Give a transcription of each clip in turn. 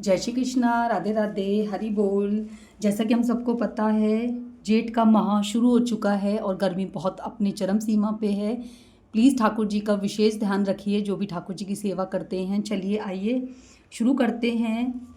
जय श्री कृष्णा, राधे राधे, हरि बोल। जैसा कि हम सबको पता है, जेठ का माह शुरू हो चुका है और गर्मी बहुत अपनी चरम सीमा पे है। प्लीज़ ठाकुर जी का विशेष ध्यान रखिए, जो भी ठाकुर जी की सेवा करते हैं। चलिए आइए शुरू करते हैं।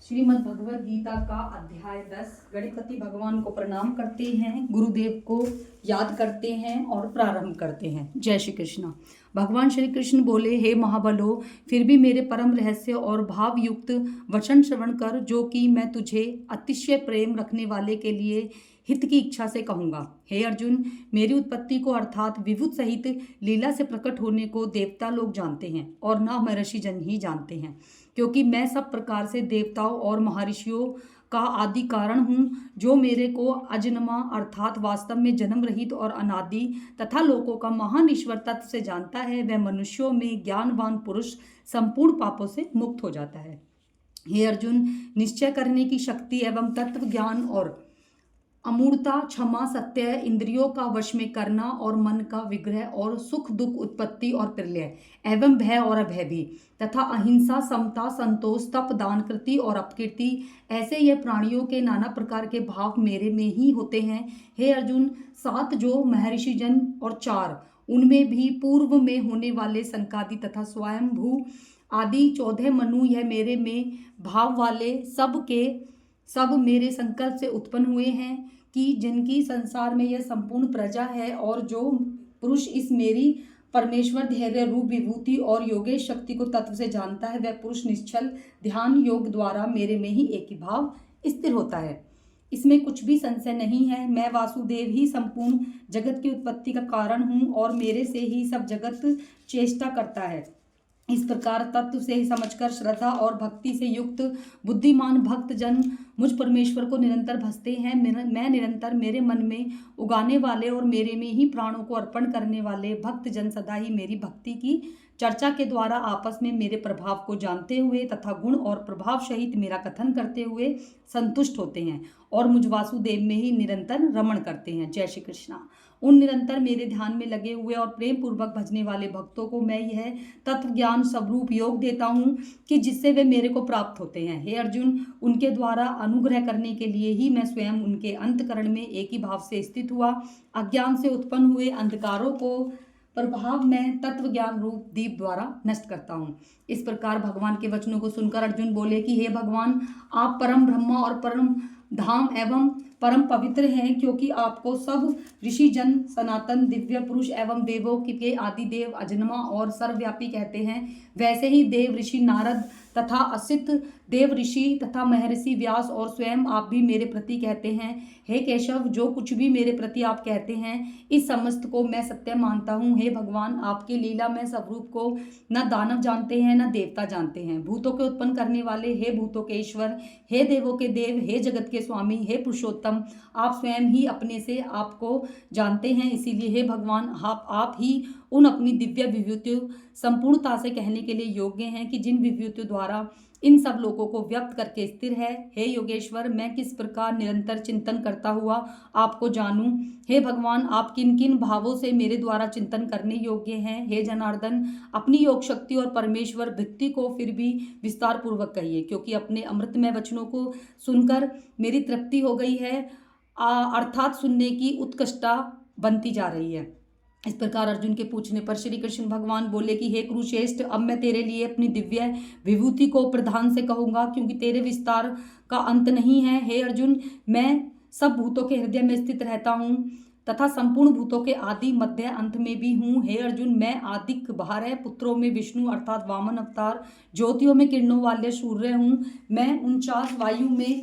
श्रीमद् भगवद गीता का अध्याय 10। गणपति भगवान को प्रणाम करते हैं, गुरुदेव को याद करते हैं और प्रारंभ करते हैं। जय श्री कृष्ण। भगवान श्री कृष्ण बोले, हे महाबलो, फिर भी मेरे परम रहस्य और भाव युक्त वचन श्रवण कर, जो कि मैं तुझे अतिशय प्रेम रखने वाले के लिए हित की इच्छा से कहूँगा। हे अर्जुन, मेरी उत्पत्ति को अर्थात विभूत सहित लीला से प्रकट होने को देवता लोग जानते हैं और न महर्षि जन ही जानते हैं, क्योंकि मैं सब प्रकार से देवताओं और महर्षियों का आदि कारण हूँ। जो मेरे को अजन्मा अर्थात वास्तव में जन्म रहित और अनादि तथा लोकों का महान ईश्वर तत्व से जानता है, वह मनुष्यों में ज्ञानवान पुरुष संपूर्ण पापों से मुक्त हो जाता है। हे अर्जुन, निश्चय करने की शक्ति एवं तत्व ज्ञान और अमूर्ता, क्षमा, सत्य, इंद्रियों का वश में करना और मन का विग्रह और सुख दुख, उत्पत्ति और प्रलय एवं भय और अभय भी, तथा अहिंसा, समता, संतोष, तप, दान, कृति और अपकीर्ति, ऐसे ये प्राणियों के नाना प्रकार के भाव मेरे में ही होते हैं। हे अर्जुन, 7 जो महर्षि जन और 4 उनमें भी पूर्व में होने वाले सनकादि तथा स्वयंभू आदि 14 मनु, यह मेरे में भाव वाले सब मेरे संकल्प से उत्पन्न हुए हैं, कि जिनकी संसार में यह संपूर्ण प्रजा है। और जो पुरुष इस मेरी परमेश्वर धैर्य रूप विभूति और योगेश शक्ति को तत्व से जानता है, वह पुरुष निश्चल ध्यान योग द्वारा मेरे में ही एक ही भाव स्थिर होता है। इसमें कुछ भी संशय नहीं है। मैं वासुदेव ही संपूर्ण जगत की उत्पत्ति का कारण हूँ और मेरे से ही सब जगत चेष्टा करता है। इस प्रकार तत्व से ही समझकर श्रद्धा और भक्ति से युक्त बुद्धिमान भक्त जन मुझ परमेश्वर को निरंतर भजते हैं। मैं निरंतर मेरे मन में उगाने वाले और मेरे में ही प्राणों को अर्पण करने वाले भक्त जन सदा ही मेरी भक्ति की चर्चा के द्वारा आपस में मेरे प्रभाव को जानते हुए तथा गुण और प्रभाव सहित मेरा कथन करते हुए संतुष्ट होते हैं और मुझ वासुदेव में ही निरंतर रमण करते हैं। जय श्री कृष्णा। उन निरंतर मेरे ध्यान में लगे हुए और प्रेम पूर्वक भजने वाले भक्तों को मैं यह तत्व ज्ञान स्वरूप योग देता हूँ, कि जिससे वे मेरे को प्राप्त होते हैं। हे अर्जुन, उनके द्वारा अनुग्रह करने के लिए ही मैं स्वयं उनके अंतकरण में एक ही भाव से स्थित हुआ अज्ञान से उत्पन्न हुए अंधकारों को प्रभाव में तत्व ज्ञान रूप दीप द्वारा नष्ट करता हूँ। इस प्रकार भगवान के वचनों को सुनकर अर्जुन बोले कि हे भगवान, आप परम ब्रह्मा और परम धाम एवं परम पवित्र हैं, क्योंकि आपको सब ऋषि जन सनातन दिव्य पुरुष एवं देवों के आदि देव अजन्मा और सर्वव्यापी कहते हैं। वैसे ही देव ऋषि नारद तथा असित देव ऋषि तथा महर्षि व्यास और स्वयं आप भी मेरे प्रति कहते हैं। हे केशव, जो कुछ भी मेरे प्रति आप कहते हैं, इस समस्त को मैं सत्य मानता हूँ। हे भगवान, आपके लीला में स्वरूप को न दानव जानते हैं न देवता जानते हैं। भूतों के उत्पन्न करने वाले, हे भूतों के ईश्वर, हे देवों के देव, हे जगत के स्वामी, हे पुरुषोत्तम, आप स्वयं ही अपने से आपको जानते हैं। इसीलिए हे भगवान, आप ही उन अपनी दिव्य विभूतियों संपूर्णता से कहने के लिए योग्य हैं, कि जिन विभूतियों द्वारा इन सब लोगों को व्यक्त करके स्थिर है। हे योगेश्वर, मैं किस प्रकार निरंतर चिंतन करता हुआ आपको जानूं। हे भगवान, आप किन किन भावों से मेरे द्वारा चिंतन करने योग्य हैं। हे जनार्दन, अपनी योग शक्ति और परमेश्वर भक्ति को फिर भी विस्तार पूर्वक कहिए, क्योंकि अपने अमृतमय वचनों को सुनकर मेरी तृप्ति हो गई है, अर्थात सुनने की उत्कृष्टता बनती जा रही है। इस प्रकार अर्जुन के पूछने पर श्री कृष्ण भगवान बोले कि हे कुरुश्रेष्ठ, अब मैं तेरे लिए अपनी दिव्य विभूति को प्रधान से कहूँगा, क्योंकि तेरे विस्तार का अंत नहीं है। हे अर्जुन, मैं सब भूतों के हृदय में स्थित रहता हूँ तथा संपूर्ण भूतों के आदि मध्य अंत में भी हूँ। हे अर्जुन, मैं आदिक बारह पुत्रों में विष्णु अर्थात वामन अवतार, ज्योतियों में किरणों वाले सूर्य हूँ। मैं 49 वायु में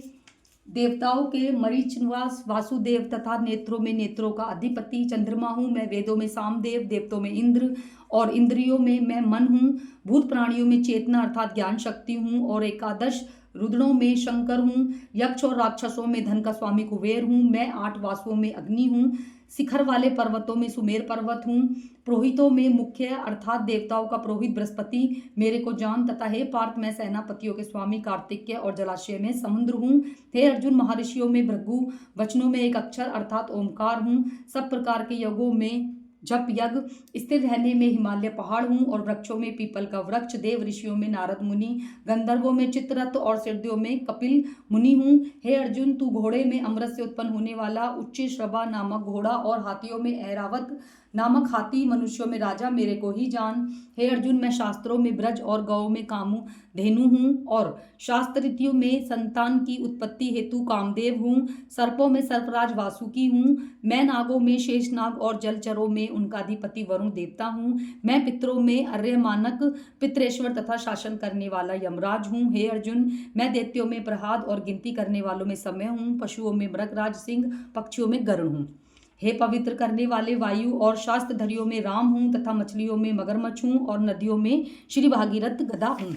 देवताओं के मरीच निवास वासुदेव तथा नेत्रों में नेत्रों का अधिपति चंद्रमा हूँ। मैं वेदों में सामदेव, देवताओं में इंद्र और इंद्रियों में मैं मन हूँ। भूत प्राणियों में चेतना अर्थात ज्ञान शक्ति हूँ और एकादश रुद्रों में शंकर हूँ। यक्ष और राक्षसों में धन का स्वामी कुबेर हूँ। मैं 8 वासुओं में अग्नि हूँ। शिखर वाले पर्वतों में सुमेर पर्वत हूँ। पुरोहितों में मुख्य अर्थात देवताओं का पुरोहित बृहस्पति मेरे को जान, तथा हे पार्थ, मैं सेनापतियों के स्वामी कार्तिकेय और जलाशय में समुद्र हूँ। हे अर्जुन, महर्षियों में भृगु, वचनों में एक अक्षर अर्थात ओमकार हूँ। सब प्रकार के योगों में जप यज्ञ स्थिर रहने में हिमालय पहाड़ हूँ और वृक्षों में पीपल का वृक्ष, देव ऋषियों में नारद मुनि, गंधर्वों में चित्ररथ और सिद्धियों में कपिल मुनि हूँ। हे अर्जुन, तू घोड़े में अमृत से उत्पन्न होने वाला उच्च श्रवा नामक घोड़ा और हाथियों में ऐरावत नामक हाथी, मनुष्यों में राजा, मेरे को ही जान। हे अर्जुन, मैं शास्त्रों में ब्रज और गौ में कामू धेनु हूँ और शास्त्र रीतियों में संतान की उत्पत्ति हेतु कामदेव हूँ। सर्पों में सर्पराज वासुकी हूँ। मैं नागों में शेषनाग और जलचरों में उनका अधिपति वरुण देवता हूँ। मैं पितरों में अर्यमानक पितरेश्वर तथा शासन करने वाला यमराज हूँ। हे अर्जुन, मैं दैत्यों में प्रहाद और गिनती करने वालों में समय हूँ। पशुओं में मृगराज सिंह, पक्षियों में गरुड़ हूँ। हे पवित्र करने वाले वायु और शास्त्रधरियों में राम हूँ तथा मछलियों में मगरमच्छ हूँ और नदियों में श्री भागीरथ गदा हूँ।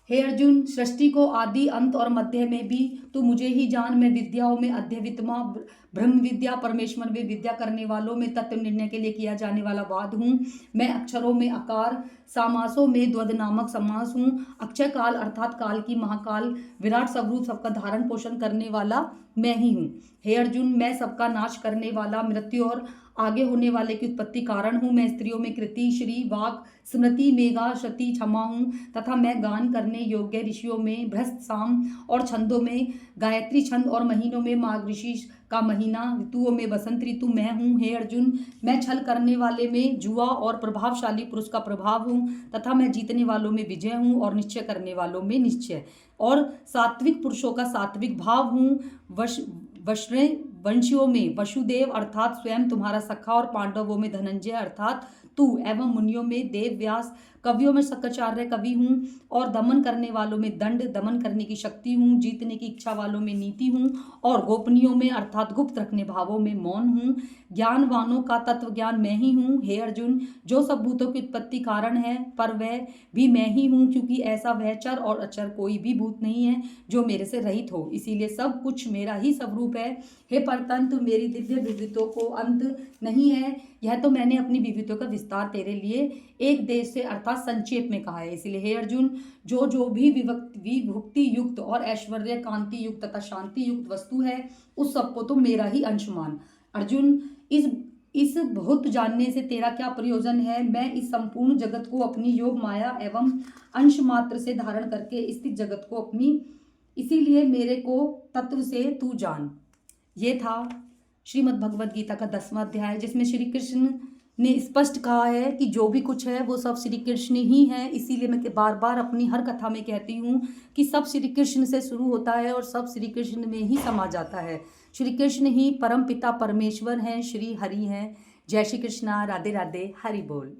हे अर्जुन, सृष्टि को आदि अंत और मध्य में भी तू मुझे ही जान। मैं विद्याओं में अध्यवित्मा, ब्रह्म विद्या, परमेश्वर में विद्या करने वालों में तत्व निर्णय के लिए किया जाने वाला वाद हूँ। मैं अक्षरों में आकार, समासों में द्वंद नामक समास हूँ। अक्षय काल अर्थात काल की महाकाल, विराट स्वरूप सबका धारण पोषण करने वाला मैं ही हूँ। हे अर्जुन, मैं सबका नाश करने वाला, मृत्यु और आगे होने वाले की उत्पत्ति कारण हूँ। मैं स्त्रियों में कृति, श्री, वाक, स्मृति, मेघा, शती, क्षमा हूँ तथा मैं गान करने योग्य ऋषियों में भ्रस्त, साम और छंदों में गायत्री छंद और महीनों में माघ ऋषि का महीना, ऋतुओं में बसंत ऋतु मैं हूँ। हे अर्जुन, मैं छल करने वाले में जुआ और प्रभावशाली पुरुष का प्रभाव हूँ तथा मैं जीतने वालों में विजय हूँ और निश्चय करने वालों में निश्चय और सात्विक पुरुषों का सात्विक भाव हूँ। वंशियों में वसुदेव अर्थात स्वयं तुम्हारा सखा और पांडवों में धनंजय अर्थात तू एवं मुनियों में देव व्यास, कवियों में शक्राचार्य कवि हूँ और दमन करने वालों में दंड, दमन करने की शक्ति हूँ, जीतने की इच्छा वालों में नीति हूँ और गोपनीयों में अर्थात गुप्त रखने भावों में मौन हूँ। ज्ञानवानों का तत्व ज्ञान मैं ही हूँ। हे अर्जुन, जो सब भूतों की उत्पत्ति कारण है पर वह भी मैं ही हूँ, क्योंकि ऐसा वह चर और अचर कोई भी भूत नहीं है जो मेरे से रहित हो, इसीलिए सब कुछ मेरा ही स्वरूप है। हे परतंत्र, मेरी दिव्य विभूतियों को अंत नहीं है। यह तो मैंने अपनी विभूतियों का विस्तार तेरे लिए एक देश से अर्थात संक्षेप में कहा है। इसलिए हे अर्जुन, जो भी विभक्ति युक्त और ऐश्वर्य कांति युक्त तथा शांति युक्त वस्तु है उस सबको तो मेरा ही अंश मान। अर्जुन, इस बहुत जानने से तेरा क्या प्रयोजन है? मैं इस संपूर्ण जगत को अपनी योग माया एवं अंश मात्र से धारण करके स्थित जगत को अपनी, इसीलिए मेरे को तत्व से तू जान। ये था श्रीमद् भगवद गीता का 10वां अध्याय, जिसमें श्री कृष्ण ने स्पष्ट कहा है कि जो भी कुछ है वो सब श्री कृष्ण ही है। इसीलिए मैं बार बार अपनी हर कथा में कहती हूँ कि सब श्री कृष्ण से शुरू होता है और सब श्री कृष्ण में ही समा जाता है। श्री कृष्ण ही परम पिता परमेश्वर हैं, श्री हरि हैं। जय श्री कृष्णा, राधे राधे, हरि बोल।